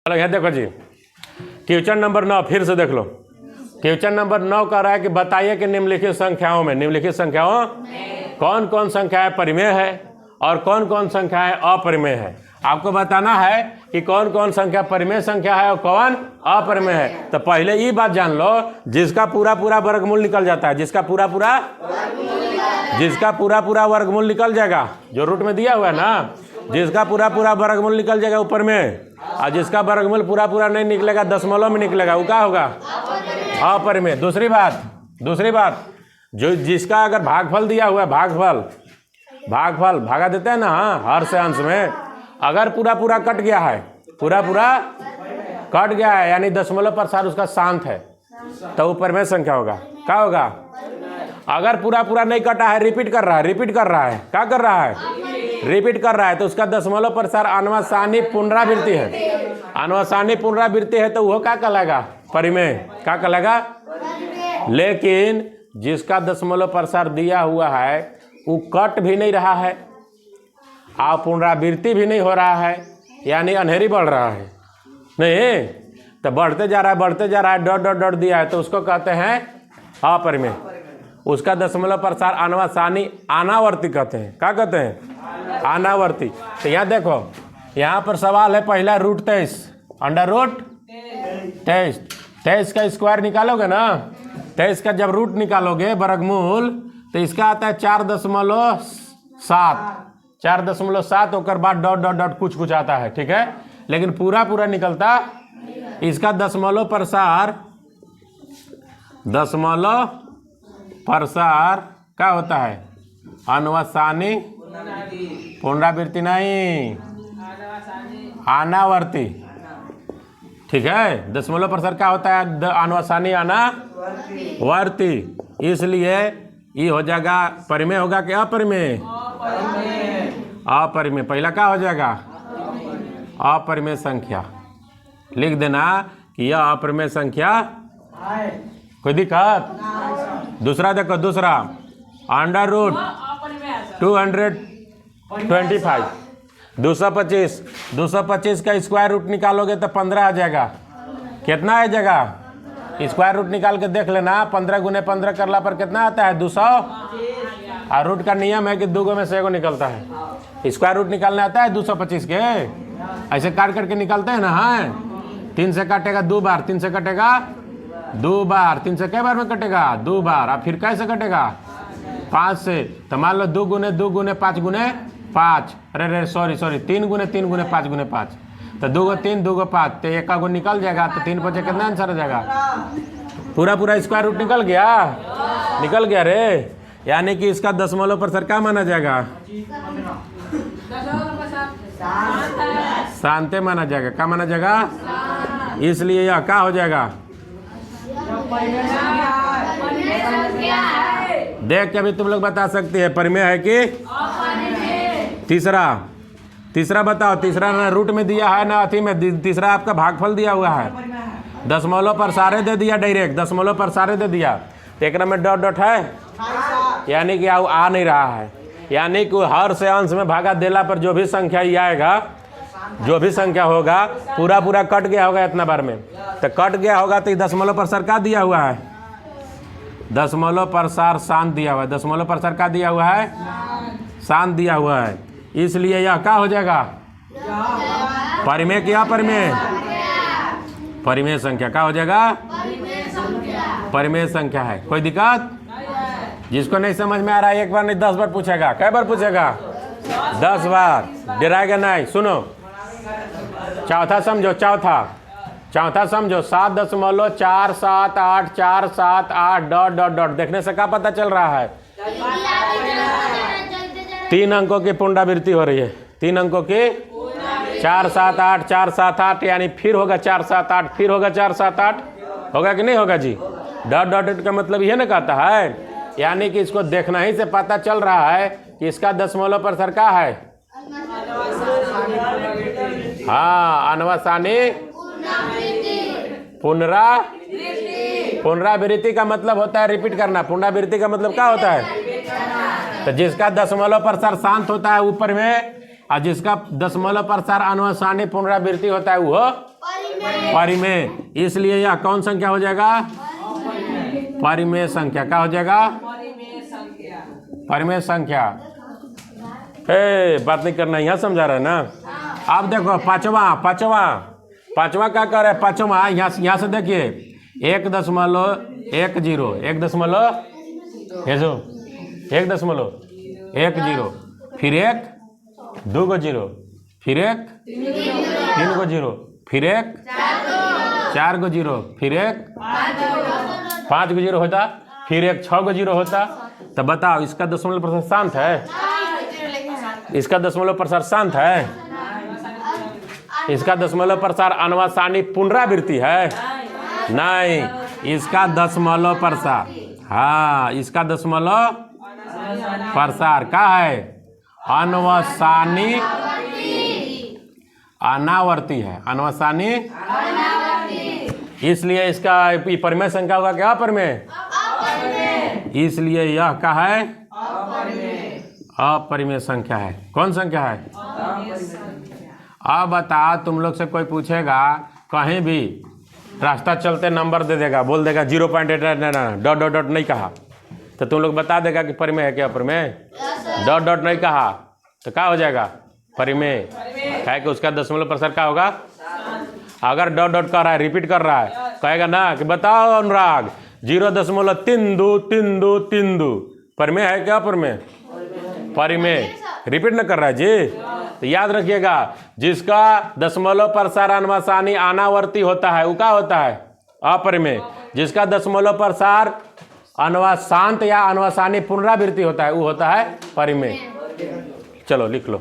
है। देखो जी, question number 9 फिर से देख लो। क्वेश्चन नंबर 9 कह रहा है कि बताइए कि निम्नलिखित संख्याओं कौन कौन संख्याएं परिमेय है और कौन कौन संख्याएं अपरिमेय है। आपको बताना है कि कौन कौन संख्या परिमेय संख्या है और कौन अपरिमेय है। तो पहले ये बात जान लो, जिसका पूरा पूरा वर्गमूल निकल जाता है, जिसका पूरा पूरा वर्गमूल निकल जाएगा, जो रूट में दिया हुआ है ना, जिसका पूरा पूरा वर्गमूल निकल जाएगा ऊपर में, और जिसका वर्गमूल पूरा पूरा नहीं निकलेगा, दशमलव में निकलेगा, वो क्या होगा? अपरिमेय। दूसरी बात जो जिसका अगर भागफल दिया हुआ है, भागफल भागा देते हैं ना, हाँ, हर से अंश में, अगर पूरा पूरा कट गया है, यानी दशमलव प्रसार उसका शांत है, तो ऊपर में संख्या होगा। क्या होगा? अगर पूरा पूरा नहीं कटा है, रिपीट कर रहा है, क्या कर रहा है? रिपीट कर रहा है, तो उसका दशमलव प्रसार अनुसानी पुनरावृत्ति है, तो वो क्या कहलाएगा? परिमेय। क्या कहलाएगा? लेकिन जिसका दशमलव प्रसार दिया हुआ है वो कट भी नहीं रहा है और पुनरावृत्ति भी नहीं हो रहा है, यानी अंधेरी बढ़ रहा है नहीं, तो बढ़ते जा रहा है, डॉट डॉट डॉट दिया है, तो उसको कहते हैं अपरिमेय। उसका दशमलव प्रसार अनावर्ती कहते हैं। क्या कहते हैं? अनावर्ती। तो यहाँ देखो, यहाँ पर सवाल है पहला √23 अंडर रूट 23 का स्क्वायर निकालोगे ना, 23 का जब रूट निकालोगे वर्गमूल, तो इसका आता है 4.7 होकर बाद डॉट डॉट डॉट कुछ आता है, ठीक है। लेकिन पूरा पूरा निकलता, इसका दशमलव प्रसार क्या होता है? अनुसानी पुनरावृत्ति नहीं, अनावर्ती, ठीक है। दशमलव प्रसार क्या होता है? अनुसानी अनावर्ती। इसलिए ये हो जाएगा परिमेय होगा कि अपरिमेय? अपरिमेय। पहला क्या हो जाएगा? अपरिमेय संख्या। लिख देना कि यह अपरिमेय संख्या। कोई दिक्कत? दूसरा देखो, अंडर रूट 225 225 का स्क्वायर रूट निकालोगे तो 15 आ जाएगा। कितना आ जाएगा? स्क्वायर रूट निकाल के देख लेना, 15 × 15 करला पर कितना आता है? 200। और रूट का नियम है कि 2 में से 1 निकलता है। स्क्वायर रूट निकालने आता है 225 के, ऐसे काट करके निकालते हैं ना, हाँ। 3 से काटेगा 2 बार, 3 से कटेगा 2 बार, 3 से कई बार में कटेगा? 2 बार। अब फिर कैसे कटेगा? 5 से। तो मान लो 2 × 2 × 5 × 5, अरे सॉरी 3 × 3 × 5 × 5, तो 2 × 3 2 × 5, तो 1 का गुण निकल जाएगा, तो 3 बचे कितना आंसर हो जाएगा? पूरा स्क्वायर रूट निकल गया रे। यानी कि इसका दशमलव प्रसार क्या माना जाएगा? शांति माना जाएगा। क्या माना जाएगा? इसलिए यह क्या हो जाएगा? देख के भी तुम लोग बता सकते हैं परिमेय है कि? तीसरा बताओ। तीसरा ना रूट में दिया है ना अथी में, तीसरा आपका भागफल दिया हुआ है, दशमलव प्रसारे दे दिया, डायरेक्ट दशमलव प्रसारे दे दिया, तो एक में डॉट डॉट है, यानी कि आ नहीं रहा है। यानी कि हर से अंश में भागा देला पर जो भी संख्या ये आएगा, जो भी संख्या होगा, पूरा कट गया होगा इतना बार में, तो कट गया होगा, तो दशमलव प्रसार क्या दिया हुआ है? दशमलव प्रसार शांत दिया हुआ है। दशमलव प्रसार क्या दिया हुआ है? शांत दिया हुआ है। इसलिए यह क्या हो जाएगा? परिमेय क्या? परिमेय संख्या क्या हो जाएगा? परिमेय संख्या है। कोई दिक्कत? जिसको नहीं समझ में आ रहा है, एक बार नहीं 10 बार पूछेगा। कै बार पूछेगा? 10 बार। डराएगा नहीं। सुनो, चौथा समझो, चौथा समझो, 7.478 डॉट डॉट डॉट। देखने से क्या पता चल रहा है? 3 अंकों की पुनरावृत्ति हो रही है। 3 अंकों की 478 यानी फिर होगा 478, फिर होगा 478, होगा कि नहीं होगा जी? डॉट डॉट डॉट का मतलब ये ना कहता है, यानी कि इसको देखना ही से पता चल रहा है कि इसका दशमलव प्रसार क्या है? हाँ, अनुसानी पुनरावृत्ति का मतलब होता है रिपीट करना। पुनरावृत्ति का मतलब क्या होता है? तो जिसका दशमलव प्रसार शांत होता है ऊपर में, और जिसका दशमलव प्रसार अनुसानी पुनरावृत्ति होता है वो परिमेय, इसलिए यह कौन संख्या हो जाएगा? परिमेय संख्या। क्या हो जाएगा? परिमेय संख्या। बात नहीं करना, यहाँ समझा रहे ना। अब देखो पांचवा क्या कर रहे हैं? पांचवा यहाँ से देखिए 1.10, फिर 1 2 को 0, फिर 1 3 को 0, फिर 1 4 को 0, फिर 1 5 को 0 होता, फिर 1 6 को 0 होता। तो बताओ इसका दशमलव प्रसार शांत है? इसका दशमलव प्रसार शांत है? इसका दशमलव प्रसार अनवसानी पुनरावृत्ति है? नहीं, इसका दशमलव प्रसार, हाँ, इसका दशमलव प्रसार क्या है? अनवसानी अनावर्ती है, अनवसानी। इसलिए इसका परिमेय संख्या होगा क्या? परिमेय। इसलिए यह क्या है? अपरिमेय संख्या है। कौन संख्या है? अब बता, तुम लोग से कोई पूछेगा कहीं भी रास्ता चलते नंबर दे देगा, बोल देगा 0.8 डॉट डॉट डॉट नहीं कहा, तो तुम लोग बता देगा कि परिमेय है क्या? परिमेय। डॉट डॉट नहीं कहा तो क्या हो जाएगा? परिमेय। है कि उसका दशमलव प्रसार क्या होगा? अगर डॉट डॉट कर रहा है, रिपीट कर रहा है, कहेगा ना कि बताओ अनुराग 0.3232, परिमेय है क्या? परिमेय। परिमेय। रिपीट न कर रहा है जी, तो याद रखिएगा, जिसका दशमलव प्रसार अनवसानी अनावर्ती होता है वो क्या होता है? अपरिमेय। जिसका दशमलव प्रसार अनवसांत या अनवसानी पुनरावृत्ति होता है वो होता है परिमेय। चलो लिख लो।